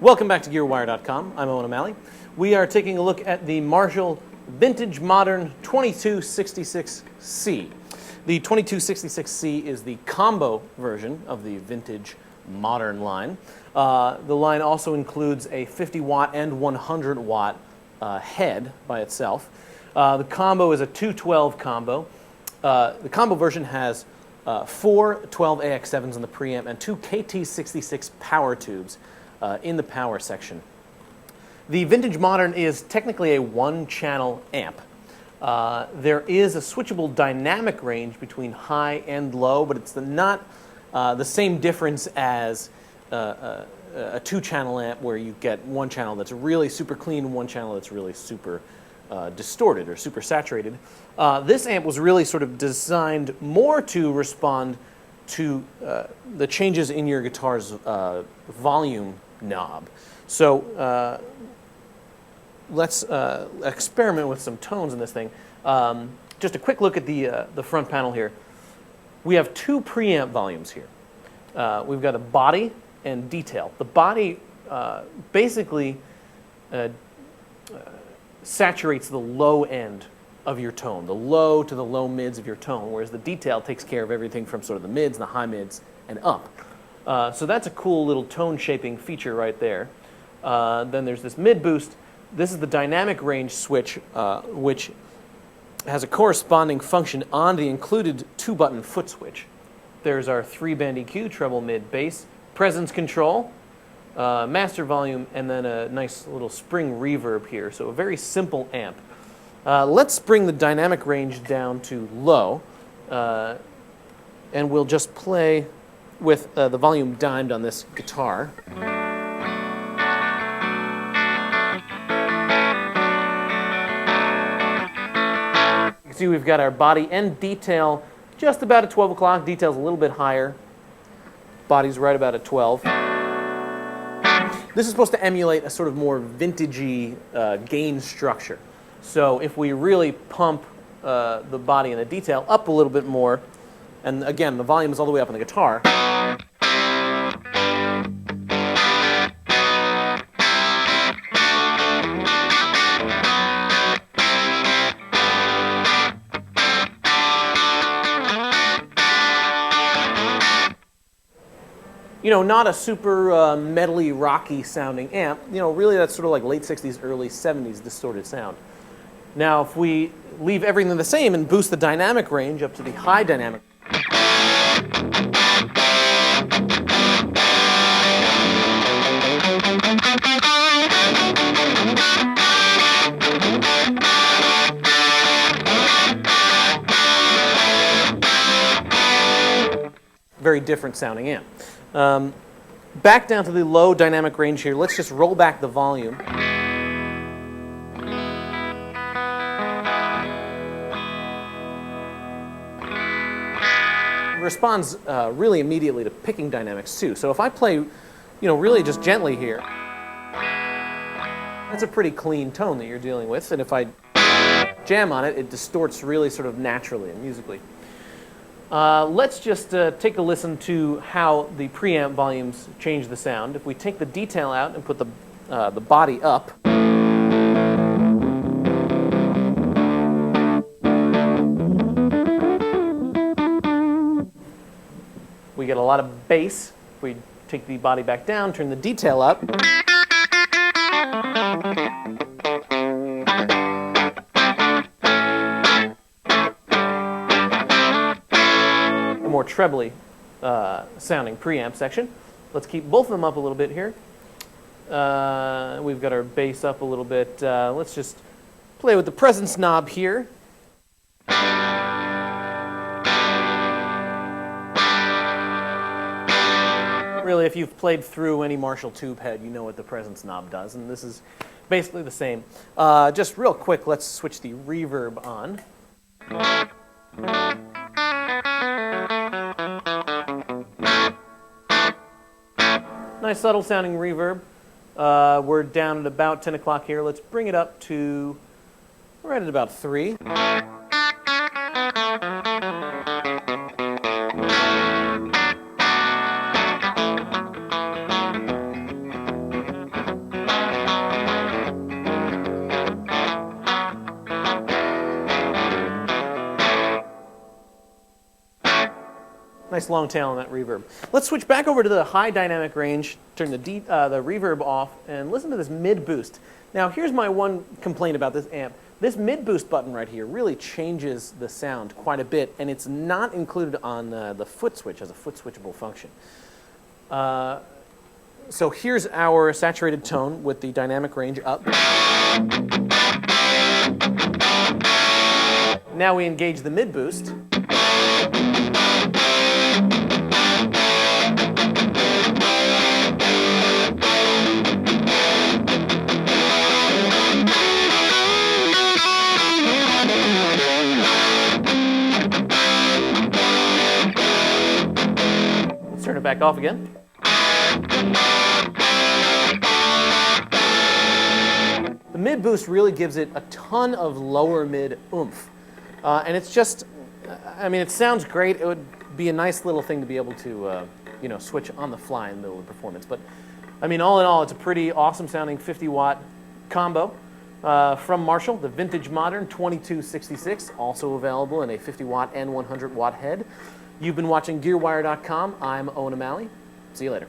Welcome back to GearWire.com. I'm Owen O'Malley. We are taking a look at the Marshall Vintage Modern 2266C. The 2266C is the combo version of the Vintage Modern line. The line also includes a 50 watt and 100 watt head by itself. The combo is a 212 combo. The combo version has 4 12AX7s in the preamp and 2 KT66 power tubes in the power section. The Vintage Modern is technically a one-channel amp. There is a switchable dynamic range between high and low, but it's not the same difference as a two-channel amp where you get one channel that's really super clean and one channel that's really super distorted or super saturated. This amp was really sort of designed more to respond to the changes in your guitar's volume knob. So let's experiment with some tones in this thing. Just a quick look at the front panel here. We have 2 preamp volumes here. We've got a body and detail. The body basically saturates the low end of your tone, the low to the low mids of your tone, whereas the detail takes care of everything from sort of the mids and the high mids and up. So that's a cool little tone shaping feature right there. Then there's this mid boost. This is the dynamic range switch, which has a corresponding function on the included 2-button foot switch. There's our 3-band EQ, treble, mid, bass, presence control, master volume, and then a nice little spring reverb here. So a very simple amp. Let's bring the dynamic range down to low, and we'll just play with the volume dimed on this guitar. You can see we've got our body and detail just about at 12 o'clock. Detail's a little bit higher. Body's right about at 12. This is supposed to emulate a sort of more vintagey gain structure. So if we really pump the body and the detail up a little bit more, and again, the volume is all the way up on the guitar, you know, not a super metally, rocky sounding amp. You know, really that's sort of like late 60s, early 70s distorted sound. Now, if we leave everything the same and boost the dynamic range up to the high dynamic, very different sounding amp. Back down to the low dynamic range here. Let's just roll back the volume. It responds really immediately to picking dynamics too. So if I play, you know, really just gently here, that's a pretty clean tone that you're dealing with. And if I jam on it, it distorts really sort of naturally and musically. Let's just take a listen to how the preamp volumes change the sound. If we take the detail out and put the body up, we get a lot of bass. If we take the body back down, turn the detail up, more trebly sounding preamp section. Let's keep both of them up a little bit here. We've got our bass up a little bit. Let's just play with the presence knob here. Really, if you've played through any Marshall tube head, you know what the presence knob does, and this is basically the same. Just real quick, let's switch the reverb on. Nice subtle sounding reverb. We're down at about 10 o'clock here. Let's bring it up to right at about 3. Nice long tail on that reverb. Let's switch back over to the high dynamic range, turn the reverb off, and listen to this mid boost. Now here's my one complaint about this amp. This mid boost button right here really changes the sound quite a bit, and it's not included on the foot switch as a foot switchable function. So here's our saturated tone with the dynamic range up. Now we engage the mid boost. Let's turn it back off again. The mid boost really gives it a ton of lower mid oomph. And it's just, I mean, it sounds great. It would be a nice little thing to be able to, you know, switch on the fly in the middle of the performance. But, I mean, all in all, it's a pretty awesome sounding 50-watt combo from Marshall, the Vintage Modern 2266, also available in a 50-watt and 100-watt head. You've been watching GearWire.com. I'm Owen O'Malley. See you later.